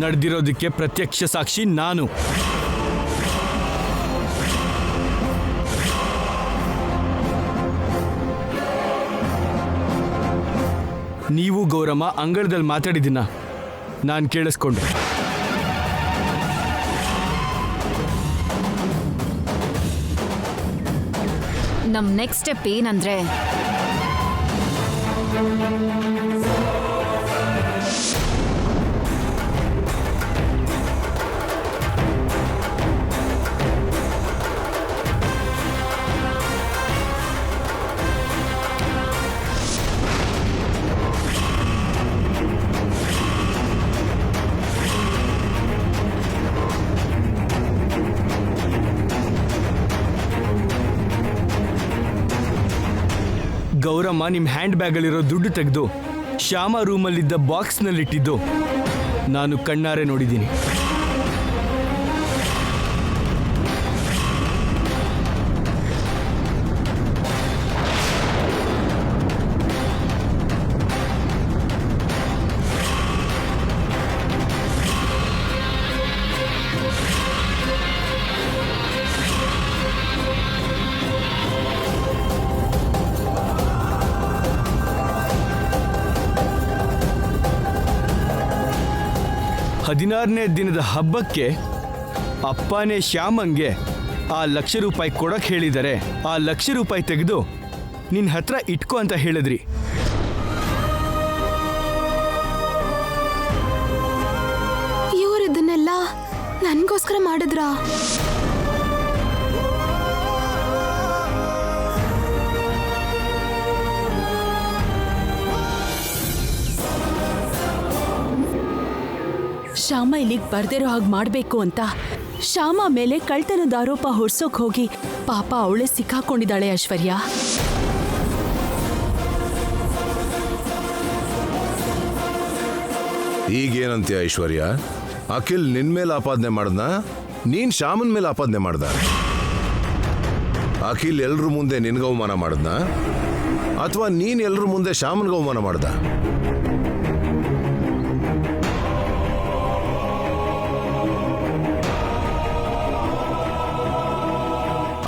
ನಡೆದಿರೋದಕ್ಕೆ ಪ್ರತ್ಯಕ್ಷ ಸಾಕ್ಷಿ ನಾನು. ನೀವು ಗೌರಮ್ಮ ಅಂಗಳದಲ್ಲಿ ಮಾತಾಡಿದ್ದೀನ ನಾನು ಕೇಳಿಸ್ಕೊಂಡೆ. ನಮ್ ನೆಕ್ಸ್ಟ್ ಸ್ಟೆಪ್ ಏನಂದ್ರೆ ಗೌರಮ್ಮ ನಿಮ್ಮ ಹ್ಯಾಂಡ್ ಬ್ಯಾಗಲ್ಲಿರೋ ದುಡ್ಡು ತೆಗೆದು ಶ್ಯಾಮ ರೂಮಲ್ಲಿದ್ದ ಬಾಕ್ಸ್ನಲ್ಲಿಟ್ಟಿದ್ದು ನಾನು ಕಣ್ಣಾರೆ ನೋಡಿದ್ದೀನಿ. ಹದಿನಾರನೇ ದಿನದ ಹಬ್ಬಕ್ಕೆ ಅಪ್ಪನೇ ಶ್ಯಾಮಂಗೆ ಆ ₹1,00,000 ಕೊಡಕ್ಕೆ ಹೇಳಿದರೆ ಆ ₹1,00,000 ತೆಗೆದು ನಿನ್ನ ಹತ್ರ ಇಟ್ಕೋ ಅಂತ ಹೇಳಿದ್ರಿ. ಇವರು ಇದನ್ನೆಲ್ಲ ನನಗೋಸ್ಕರ ಮಾಡಿದ್ರಾ? ಶ್ಯಾಮ ಇಲ್ಲಿಗೆ ಬರ್ದಿರೋ ಹಾಗೆ ಮಾಡಬೇಕು ಅಂತ ಶ್ಯಾಮ ಮೇಲೆ ಕಳ್ತನದ ಆರೋಪ ಹೊರ್ಸೋಕ್ ಹೋಗಿ ಪಾಪ ಅವಳೇ ಸಿಕ್ಕಾಕೊಂಡಿದ್ದಾಳೆ ಐಶ್ವರ್ಯ. ಈಗೇನಂತೀಯ ಐಶ್ವರ್ಯ? ಅಖಿಲ್ ನಿನ್ ಮೇಲೆ ಆಪಾದನೆ ಮಾಡ್ದ, ನೀನ್ ಶ್ಯಾಮನ್ ಮೇಲೆ ಆಪಾದನೆ ಮಾಡ್ದ. ಅಖಿಲ್ ಎಲ್ರ ಮುಂದೆ ನಿನ್ಗೆ ಅವಮಾನ ಮಾಡ್ದ ಅಥವಾ ನೀನ್ ಎಲ್ರ ಮುಂದೆ ಶ್ಯಾಮನ್ಗೆ ಅವಮಾನ ಮಾಡ್ದ?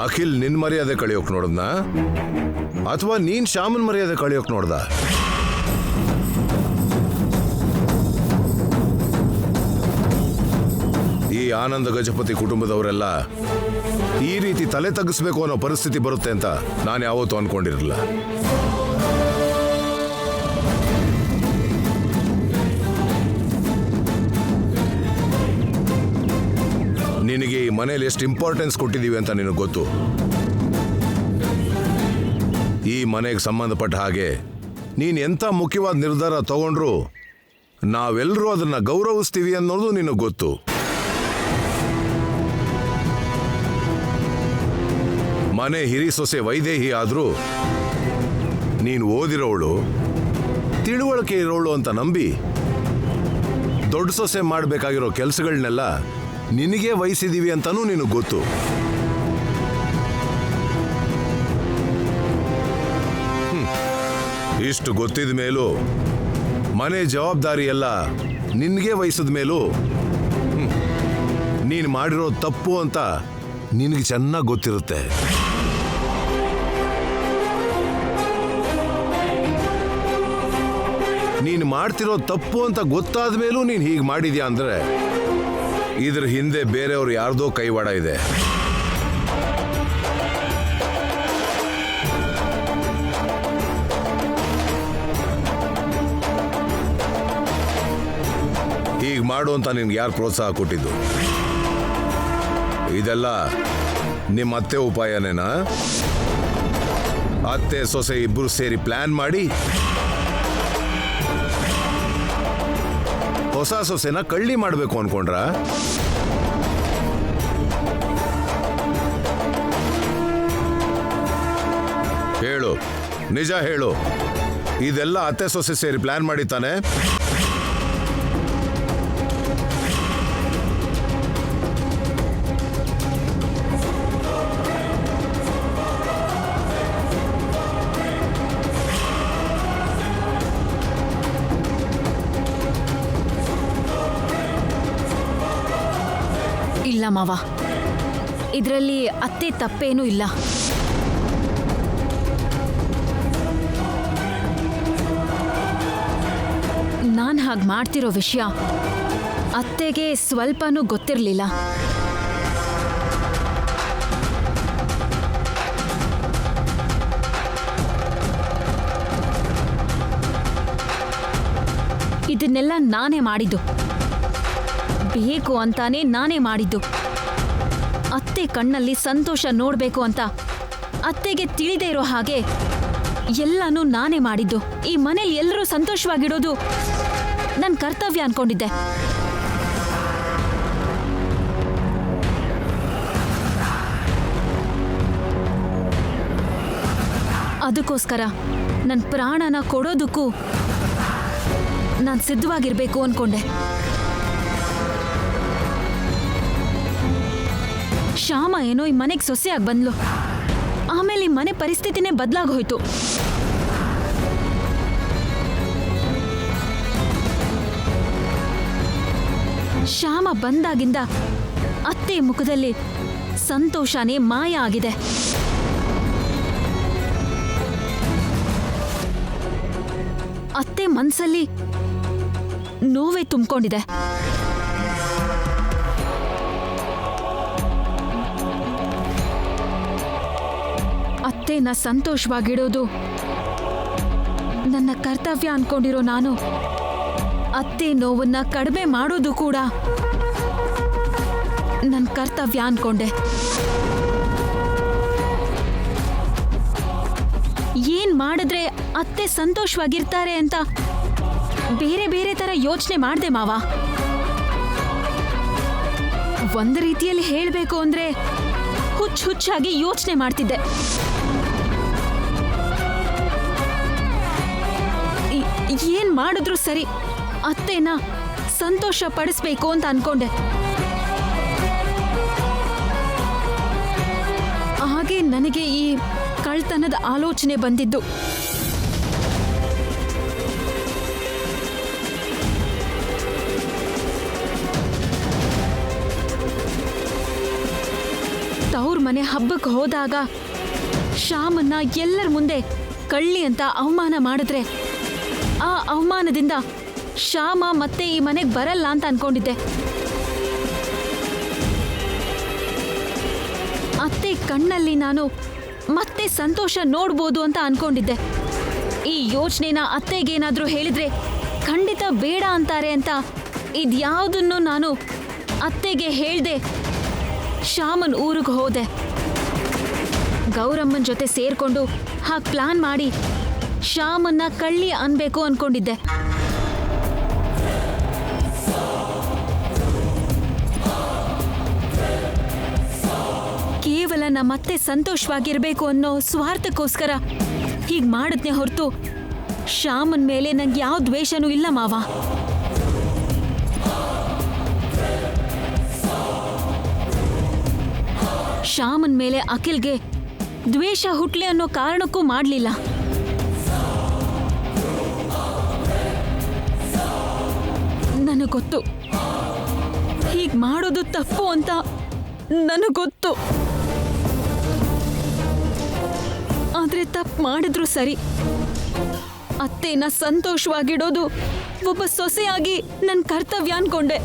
ಅಖಿಲ್ ನಿನ್ ಮರ್ಯಾದೆ ಕಳಿಯೋಕ್ ನೋಡ್ದ ಅಥವಾ ನೀನ್ ಶ್ಯಾಮನ್ ಮರ್ಯಾದೆ ಕಳಿಯೋಕ್ ನೋಡ್ದ? ಈ ಆನಂದ ಗಜಪತಿ ಕುಟುಂಬದವರೆಲ್ಲ ಈ ರೀತಿ ತಲೆ ತಗ್ಗಿಸ್ಬೇಕು ಅನ್ನೋ ಪರಿಸ್ಥಿತಿ ಬರುತ್ತೆ ಅಂತ ನಾನು ಯಾವತ್ತೂ ಅನ್ಕೊಂಡಿರಲಿಲ್ಲ. ನಿನಗೆ ಈ ಮನೇಲಿ ಎಷ್ಟು ಇಂಪಾರ್ಟೆನ್ಸ್ ಕೊಟ್ಟಿದ್ದೀವಿ ಅಂತ ನಿನಗೆ ಗೊತ್ತು. ಈ ಮನೆಗೆ ಸಂಬಂಧಪಟ್ಟ ಹಾಗೆ ನೀನು ಎಂಥ ಮುಖ್ಯವಾದ ನಿರ್ಧಾರ ತಗೊಂಡ್ರು ನಾವೆಲ್ಲರೂ ಅದನ್ನ ಗೌರವಿಸ್ತೀವಿ ಅನ್ನೋದು ನಿನಗೆ ಗೊತ್ತು. ಮನೆ ಹಿರಿ ಸೊಸೆ ವೈದೇಹಿ ಆದ್ರೂ ನೀನು ಓದಿರೋಳು, ತಿಳುವಳಿಕೆ ಇರೋಳು ಅಂತ ನಂಬಿ ದೊಡ್ಡ ಸೊಸೆ ಮಾಡಬೇಕಾಗಿರೋ ಕೆಲಸಗಳನ್ನೆಲ್ಲ ನಿನಗೆ ವಹಿಸಿದೀವಿ ಅಂತಾನೂ ನಿನಗೆ ಗೊತ್ತು. ಇಷ್ಟು ಗೊತ್ತಿದ ಮೇಲೂ ಮನೆ ಜವಾಬ್ದಾರಿ ಎಲ್ಲ ನಿನಗೆ ವಹಿಸಿದ ಮೇಲೂ ನೀನು ಮಾಡಿರೋ ತಪ್ಪು ಅಂತ ನಿನಗೆ ಚೆನ್ನಾಗಿ ಗೊತ್ತಿರುತ್ತೆ. ನೀನು ಮಾಡ್ತಿರೋ ತಪ್ಪು ಅಂತ ಗೊತ್ತಾದ ಮೇಲೂ ನೀನು ಹೀಗೆ ಮಾಡಿದ್ಯಾ ಅಂದ್ರೆ ಇದ್ರ ಹಿಂದೆ ಬೇರೆಯವ್ರು ಯಾರ್ದೋ ಕೈವಾಡ ಇದೆ. ಹೀಗೆ ಮಾಡು ಅಂತ ನಿನ್ಗೆ ಯಾರು ಪ್ರೋತ್ಸಾಹ ಕೊಟ್ಟಿದ್ದು? ಇದೆಲ್ಲ ನಿಮ್ಮ ಅತ್ತೆ ಉಪಾಯನೇನಾ? ಅತ್ತೆ ಸೊಸೆ ಇಬ್ಬರು ಸೇರಿ ಪ್ಲಾನ್ ಮಾಡಿ ಹೊಸ ಸೊಸೆನ ಕಳ್ಳಿ ಮಾಡಬೇಕು ಅನ್ಕೊಂಡ್ರ? ಹೇಳು, ನಿಜ ಹೇಳು, ಇದೆಲ್ಲ ಅತ್ತೆ ಸೊಸೆ ಸೇರಿ ಪ್ಲಾನ್ ಮಾಡಿ ತಾನೆ? ಇಲ್ಲ ಮಾವ, ಇದರಲ್ಲಿ ಅತ್ತೆ ತಪ್ಪೇನೂ ಇಲ್ಲ. ನಾನು ಹಾಗೆ ಮಾಡ್ತಿರೋ ವಿಷಯ ಅತ್ತೆಗೆ ಸ್ವಲ್ಪನೂ ಗೊತ್ತಿರಲಿಲ್ಲ. ಇದನ್ನೆಲ್ಲ ನಾನೇ ಮಾಡಿದ್ದು, ಬೇಕು ಅಂತಾನೆ ನಾನೇ ಮಾಡಿದ್ದು. ಅತ್ತೆ ಕಣ್ಣಲ್ಲಿ ಸಂತೋಷ ನೋಡಬೇಕು ಅಂತ ಅತ್ತೆಗೆ ತಿಳಿದೇ ಇರೋ ಹಾಗೆ ಎಲ್ಲನೂ ನಾನೇ ಮಾಡಿದ್ದು. ಈ ಮನೇಲಿ ಎಲ್ಲರೂ ಸಂತೋಷವಾಗಿಡೋದು ನನ್ನ ಕರ್ತವ್ಯ ಅನ್ಕೊಂಡಿದ್ದೆ. ಅದಕ್ಕೋಸ್ಕರ ನನ್ನ ಪ್ರಾಣನ ಕೊಡೋದಕ್ಕೂ ನಾನು ಸಿದ್ಧವಾಗಿರ್ಬೇಕು ಅನ್ಕೊಂಡೆ. ಶ್ಯಾಮ ಏನೋ ಈ ಮನೆಗೆ ಸೊಸೆಯಾಗಿ ಬಂದ್ಲು, ಆಮೇಲೆ ಈ ಮನೆ ಪರಿಸ್ಥಿತಿನೇ ಬದಲಾಗೋಯ್ತು. ಶ್ಯಾಮ ಬಂದಾಗಿಂದ ಅತ್ತೆ ಮುಖದಲ್ಲಿ ಸಂತೋಷನೇ ಮಾಯ ಆಗಿದೆ. ಅತ್ತೆ ಮನ್ಸಲ್ಲಿ ನೋವೇ ತುಂಬಿಕೊಂಡಿದೆ. ಅತ್ತೆನ ಸಂತೋಷವಾಗಿಡೋದು ನನ್ನ ಕರ್ತವ್ಯ ಅನ್ಕೊಂಡಿರೋ ನಾನು ಅತ್ತೆ ನೋವನ್ನ ಕಡಿಮೆ ಮಾಡೋದು ಕೂಡ ನನ್ನ ಕರ್ತವ್ಯ ಅನ್ಕೊಂಡೆ. ಏನ್ ಮಾಡಿದ್ರೆ ಅತ್ತೆ ಸಂತೋಷವಾಗಿರ್ತಾರೆ ಅಂತ ಬೇರೆ ಬೇರೆ ತರ ಯೋಚನೆ ಮಾಡ್ದೆ ಮಾವ. ಒಂದು ರೀತಿಯಲ್ಲಿ ಹೇಳಬೇಕು ಅಂದ್ರೆ ಹುಚ್ಚಾಗಿ ಯೋಚನೆ ಮಾಡ್ತಿದ್ದೆ. ಏನ್ ಮಾಡಿದ್ರು ಸರಿ ಅತ್ತೆನ ಸಂತೋಷ ಪಡಿಸ್ಬೇಕು ಅಂತ ಅನ್ಕೊಂಡೆ. ಹಾಗೆ ನನಗೆ ಈ ಕಳ್ತನದ ಆಲೋಚನೆ ಬಂದಿದ್ದು. ತವ್ರ ಮನೆ ಹಬ್ಬಕ್ಕೆ ಹೋದಾಗ ಶ್ಯಾಮನ್ನ ಎಲ್ಲರ ಮುಂದೆ ಕಳ್ಳಿ ಅಂತ ಅವಮಾನ ಮಾಡಿದ್ರೆ ಆ ಅವಮಾನದಿಂದ ಶ್ಯಾಮ ಮತ್ತೆ ಈ ಮನೆಗೆ ಬರಲ್ಲ ಅಂತ ಅನ್ಕೊಂಡಿದ್ದೆ. ಅತ್ತೆ ಕಣ್ಣಲ್ಲಿ ನಾನು ಮತ್ತೆ ಸಂತೋಷ ನೋಡ್ಬೋದು ಅಂತ ಅನ್ಕೊಂಡಿದ್ದೆ. ಈ ಯೋಚನೆನ ಅತ್ತೆಗೇನಾದ್ರೂ ಹೇಳಿದ್ರೆ ಖಂಡಿತ ಬೇಡ ಅಂತಾರೆ ಅಂತ ಇದ್ಯಾವುದನ್ನು ನಾನು ಅತ್ತೆಗೆ ಹೇಳ್ದೆ ಶ್ಯಾಮನ್ ಊರಿಗೆ ಹೋದೆ. ಗೌರಮ್ಮನ ಜೊತೆ ಸೇರ್ಕೊಂಡು ಹಾಗೆ ಪ್ಲಾನ್ ಮಾಡಿ ಶ್ಯಾಮನ್ನ ಕಳ್ಳಿ ಅನ್ಬೇಕು ಅನ್ಕೊಂಡಿದ್ದೆ. ಕೇವಲ ನಮ್ಮತ್ತೆ ಸಂತೋಷವಾಗಿರ್ಬೇಕು ಅನ್ನೋ ಸ್ವಾರ್ಥಕ್ಕೋಸ್ಕರ ಹೀಗೆ ಮಾಡಿದ್ನೆ ಹೊರತು ಶ್ಯಾಮನ್ ಮೇಲೆ ನಂಗೆ ಯಾವ ದ್ವೇಷನೂ ಇಲ್ಲ ಮಾವ. ಶ್ಯಾಮನ್ ಮೇಲೆ ಅಖಿಲ್ಗೆ ದ್ವೇಷ ಹುಟ್ಲಿ ಅನ್ನೋ ಕಾರಣಕ್ಕೂ ಮಾಡಲಿಲ್ಲ. ನನಗೊತ್ತು ಹೀಗೆ ಮಾಡೋದು ತಪ್ಪು ಅಂತ ನನಗೊತ್ತು. ಆದ್ರೆ ತಪ್ಪು ಮಾಡಿದ್ರು ಸರಿ, ಅತ್ತೆನ ಸಂತೋಷವಾಗಿಡೋದು ಒಬ್ಬ ಸೊಸೆಯಾಗಿ ನನ್ನ ಕರ್ತವ್ಯ ಅನ್ಕೊಂಡೆ.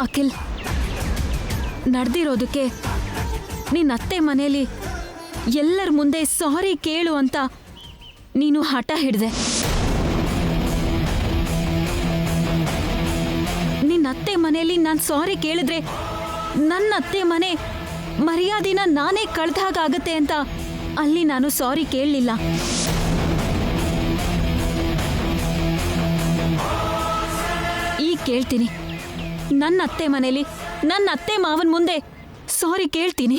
ಅಖಿಲ್, ನಡೆದಿರೋದಕ್ಕೆ ನಿನ್ನ ಅತ್ತೆ ಮನೆಯಲ್ಲಿ ಎಲ್ಲರ ಮುಂದೆ ಸಾರಿ ಕೇಳು ಅಂತ ನೀನು ಹಠ ಹಿಡ್ದೆ. ನಿನ್ನ ಅತ್ತೆ ಮನೆಯಲ್ಲಿ ನಾನು ಸಾರಿ ಕೇಳಿದ್ರೆ ನನ್ನ ಅತ್ತೆ ಮನೆ ಮರ್ಯಾದೆನ ನಾನೇ ಕಳ್ದಾಗತ್ತೆ ಅಂತ ಅಲ್ಲಿ ನಾನು ಸಾರಿ ಕೇಳಲಿಲ್ಲ. ಈಗ ಕೇಳ್ತೀನಿ, ನನ್ನ ಅತ್ತೆ ಮನೇಲಿ ನನ್ನ ಅತ್ತೆ ಮಾವನ ಮುಂದೆ ಸಾರಿ ಕೇಳ್ತೀನಿ.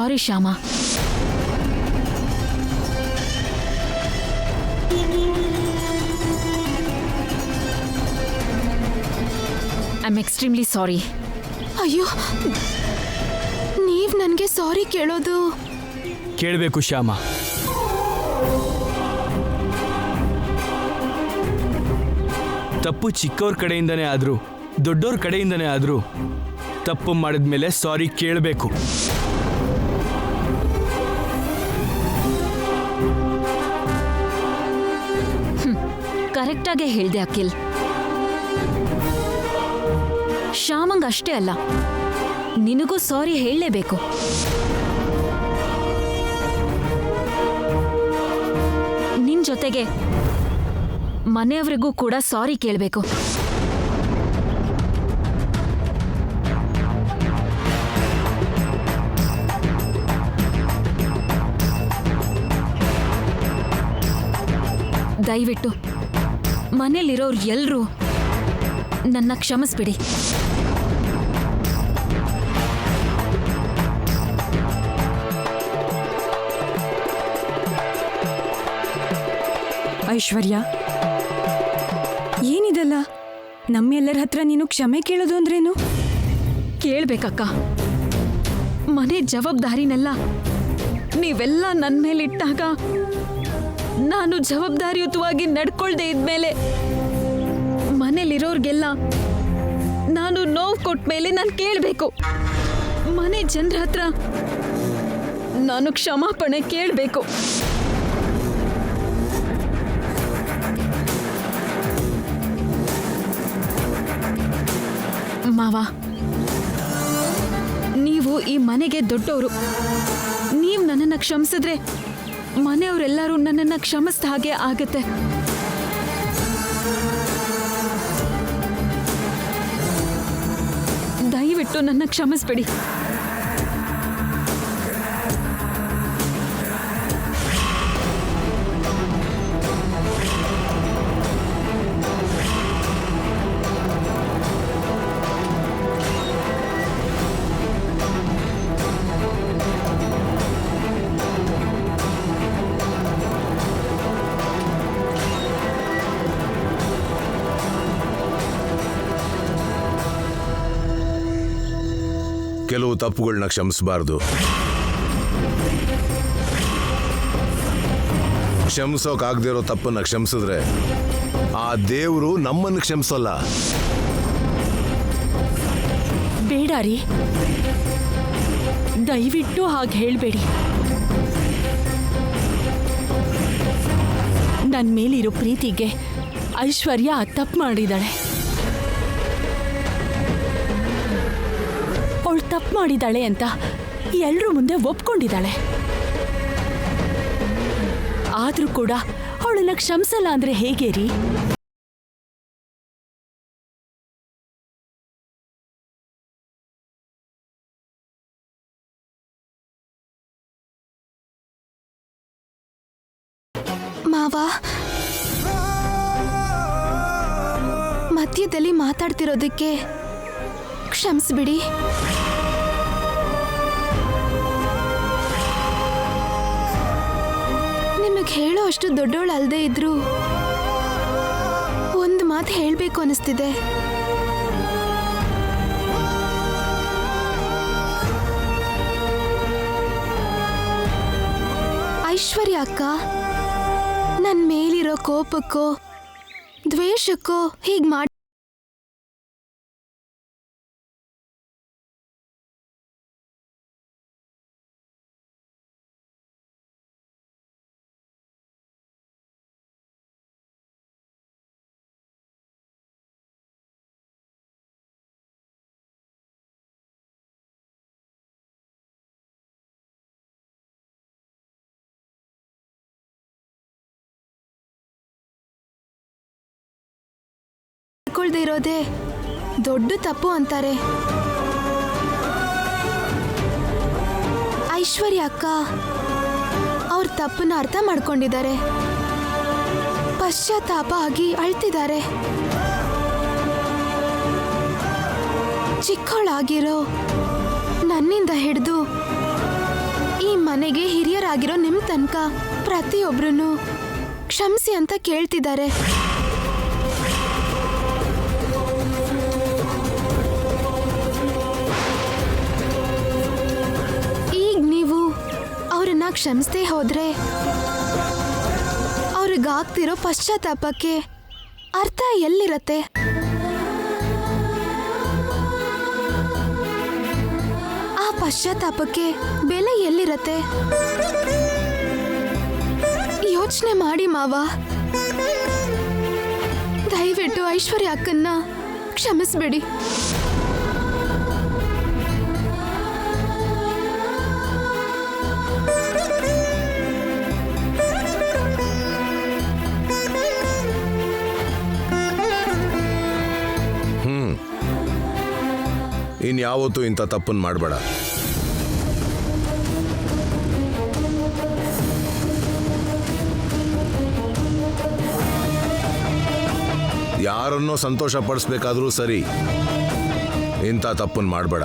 Sorry Shyama. I am extremely sorry. ಅಯ್ಯೋ, ನೀವ್ ನನ್ಗೆ ಸಾರಿ ಕೇಳೋದು ಕೇಳಬೇಕು ಶ್ಯಾಮ. ತಪ್ಪು ಚಿಕ್ಕವ್ರ ಕಡೆಯಿಂದನೇ ಆದರೂ ದೊಡ್ಡವ್ರ ಕಡೆಯಿಂದನೇ ಆದರೂ ತಪ್ಪು ಮಾಡಿದ್ಮೇಲೆ ಸಾರಿ ಕೇಳಬೇಕು. ಕರೆಕ್ಟಾಗೇ ಹೇಳ್ದೆ ಅಖಿಲ್. ಶ್ಯಾಮಂಗ್ ಅಷ್ಟೇ ಅಲ್ಲ, ನಿನಗೂ ಸಾರಿ ಹೇಳಲೇಬೇಕು. ನಿನ್ ಜೊತೆಗೆ ಮನೆಯವರಿಗೂ ಕೂಡ ಸಾರಿ ಕೇಳಬೇಕು. ದಯವಿಟ್ಟು ಮನೇಲಿರೋರು ಎಲ್ಲರೂ ನನ್ನ ಕ್ಷಮಿಸ್ಬಿಡಿ. ಐಶ್ವರ್ಯ, ಏನಿದಲ್ಲ? ನಮ್ಮೆಲ್ಲರ ಹತ್ರ ನೀನು ಕ್ಷಮೆ ಕೇಳೋದು ಅಂದ್ರೇನು? ಕೇಳ್ಬೇಕಕ್ಕ. ಮನೆ ಜವಾಬ್ದಾರಿನೆಲ್ಲ ನೀವೆಲ್ಲ ನನ್ನ ಮೇಲಿಟ್ಟಾಗ ನಾನು ಜವಾಬ್ದಾರಿಯುತವಾಗಿ ನಡ್ಕೊಳ್ದೆ ಇದ್ಮೇಲೆ ಮನೇಲಿರೋರ್ಗೆಲ್ಲ ನಾನು ನೋವು ಕೊಟ್ಮೇಲೆ ನಾನು ಕೇಳಬೇಕು. ಮನೆ ಜನರ ಹತ್ರ ನಾನು ಕ್ಷಮಾಪಣೆ ಕೇಳಬೇಕು. ಮಾವ, ನೀವು ಈ ಮನೆಗೆ ದೊಡ್ಡವರು. ನೀವು ನನ್ನನ್ನು ಕ್ಷಮಿಸಿದ್ರೆ ಮನೆಯವರೆಲ್ಲರೂ ನನ್ನನ್ನು ಕ್ಷಮಿಸಿದ ಹಾಗೆ ಆಗತ್ತೆ. ದಯವಿಟ್ಟು ನನ್ನ ಕ್ಷಮಿಸ್ಬಿಡಿ. ಕೆಲವು ತಪ್ಪುಗಳನ್ನ ಕ್ಷಮಿಸಬಾರ್ದು. ಕ್ಷಮಿಸೋಕಾಗದಿರೋ ತಪ್ಪನ್ನ ಕ್ಷಮಿಸಿದ್ರೆ ಆ ದೇವರು ನಮ್ಮನ್ನು ಕ್ಷಮಿಸೋಲ್ಲ. ಬೇಡ ರೀ, ದಯವಿಟ್ಟು ಹಾಗೆ ಹೇಳಬೇಡಿ. ನನ್ನ ಮೇಲಿರೋ ಪ್ರೀತಿಗೆ ಐಶ್ವರ್ಯ ತಪ್ಪು ಮಾಡಿದಾಳೆ. ಅವಳು ತಪ್ಪು ಮಾಡಿದಾಳೆ ಅಂತ ಎಲ್ಲರೂ ಮುಂದೆ ಒಪ್ಕೊಂಡಿದ್ದಾಳೆ. ಆದ್ರೂ ಕೂಡ ಅವಳನ್ನ ಕ್ಷಮಿಸಲ್ಲ ಅಂದ್ರೆ ಹೇಗೆ ರೀ? ಮಾವ, ಮಧ್ಯದಲ್ಲಿ ಮಾತಾಡ್ತಿರೋದಕ್ಕೆ ಕ್ಷಮಿಸ್ಬಿಡಿ. ನಿಮಗೆ ಹೇಳೋ ಅಷ್ಟು ದೊಡ್ಡೋಳು ಅಲ್ಲದೆ ಇದ್ರು ಒಂದು ಮಾತು ಹೇಳಬೇಕು ಅನಿಸ್ತಿದೆ. ಐಶ್ವರ್ಯ ಅಕ್ಕ ನನ್ನ ಮೇಲಿರೋ ಕೋಪಕ್ಕೋ ದ್ವೇಷಕ್ಕೋ ಹೀಗೆ ಮಾಡಿ ಇರೋದೇ ದೊಡ್ಡ ತಪ್ಪು ಅಂತಾರೆ. ಐಶ್ವರ್ಯ ಅಕ್ಕ ಅವ್ರ ತಪ್ಪನ್ನ ಅರ್ಥ ಮಾಡ್ಕೊಂಡಿದ್ದಾರೆ. ಪಶ್ಚಾತ್ತಾಪ ಆಗಿ ಅಳ್ತಿದ್ದಾರೆ. ಚಿಕ್ಕವಳಾಗಿರೋ ನನ್ನಿಂದ ಹಿಡಿದು ಮನೆಗೆ ಹಿರಿಯರಾಗಿರೋ ನಿಮ್ ತನಕ ಪ್ರತಿಯೊಬ್ರನ್ನು ಕ್ಷಮಿಸಿ ಅಂತ ಕೇಳ್ತಿದ್ದಾರೆ. ಈಗ ನೀವು ಅವ್ರನ್ನ ಕ್ಷಮಿಸದೆ ಹೋದ್ರೆ ಅವ್ರಿಗಾಗ್ತಿರೋ ಪಶ್ಚಾತ್ತಾಪಕ್ಕೆ ಅರ್ಥ ಎಲ್ಲಿರತ್ತೆ? ಆ ಪಶ್ಚಾತ್ತಾಪಕ್ಕೆ ಬೆಲೆ ಎಲ್ಲಿರತ್ತೆ? ಯೋಚನೆ ಮಾಡಿ ಮಾವ. ದಯವಿಟ್ಟು ಐಶ್ವರ್ಯ ಅಕ್ಕನ್ನ ಕ್ಷಮಿಸ್ಬಿಡಿ. ಇನ್ಯಾವತ್ತೂ ಇಂಥ ತಪ್ಪನ್ನು ಮಾಡಬೇಡ. ಯಾರನ್ನೋ ಸಂತೋಷ ಪಡಿಸ್ಬೇಕಾದ್ರೂ ಸರಿ, ಇಂಥ ತಪ್ಪನ್ನು ಮಾಡಬೇಡ.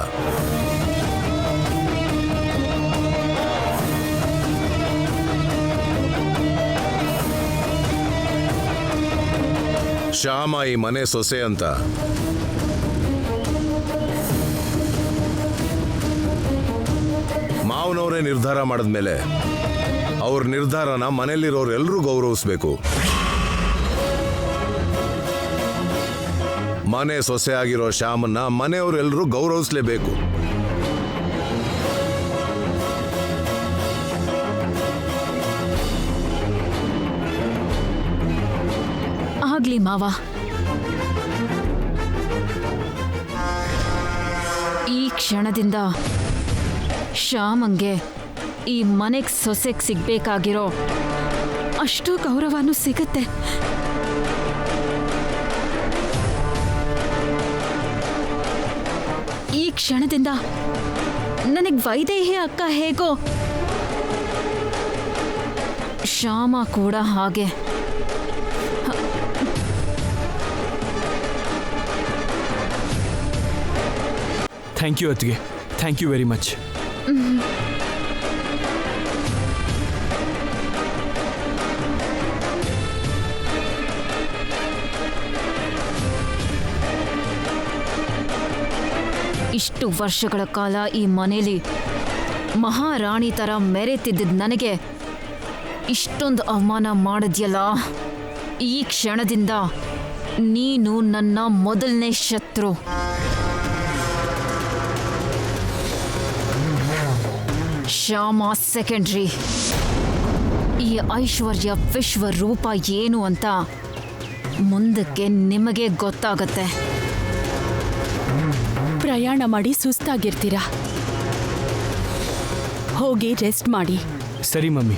ಶ್ಯಾಮ ಈ ಮನೆ ಸೊಸೆ ಅಂತ ಮಾವನವರೇ ನಿರ್ಧಾರ ಮಾಡಿದ್ಮೇಲೆ ಅವ್ರ ನಿರ್ಧಾರನ ಮನೆಯಲ್ಲಿರೋರು ಎಲ್ಲರೂ ಗೌರವಿಸ್ಬೇಕು. ಮನೆ ಸೊಸೆ ಆಗಿರೋ ಶ್ಯಾಮನ್ನ ಮನೆಯವರೆಲ್ಲರೂ ಗೌರವಿಸ್ಲೇಬೇಕು. ಆಗ್ಲಿ ಮಾವ. ಈ ಕ್ಷಣದಿಂದ ಶ್ಯಾಮಂಗೆ ಈ ಮನೆಗೆ ಸೊಸೆಗೆ ಸಿಗ್ಬೇಕಾಗಿರೋ ಅಷ್ಟು ಗೌರವನೂ ಸಿಗುತ್ತೆ. ಈ ಕ್ಷಣದಿಂದ ನನಗೆ ವೈದೇಹಿ ಅಕ್ಕ ಹೇಗೋ, ಶ್ಯಾಮ ಕೂಡ ಹಾಗೆ. ಥ್ಯಾಂಕ್ ಯು ಅತ್ತಿಗೆ, ಥ್ಯಾಂಕ್ ಯು ವೆರಿ ಮಚ್. ಇಷ್ಟು ವರ್ಷಗಳ ಕಾಲ ಈ ಮನೇಲಿ ಮಹಾರಾಣಿ ಥರ ಮೆರೆತಿದ್ದ ನನಗೆ ಇಷ್ಟೊಂದು ಅವಮಾನ ಮಾಡಿದ್ಯಲ್ಲ. ಈ ಕ್ಷಣದಿಂದ ನೀನು ನನ್ನ ಮೊದಲನೇ ಶತ್ರು. ಶ್ಯಾಮ ಸೆಕೆಂಡ್ರಿ. ಈ ಐಶ್ವರ್ಯ ವಿಶ್ವರೂಪ ಏನು ಅಂತ ಮುಂದಕ್ಕೆ ನಿಮಗೆ ಗೊತ್ತಾಗತ್ತೆ. ಪ್ರಯಾಣ ಮಾಡಿ ಸುಸ್ತಾಗಿರ್ತೀರಾ, ಹೋಗಿ ರೆಸ್ಟ್ ಮಾಡಿ. ಸರಿ ಮಮ್ಮಿ.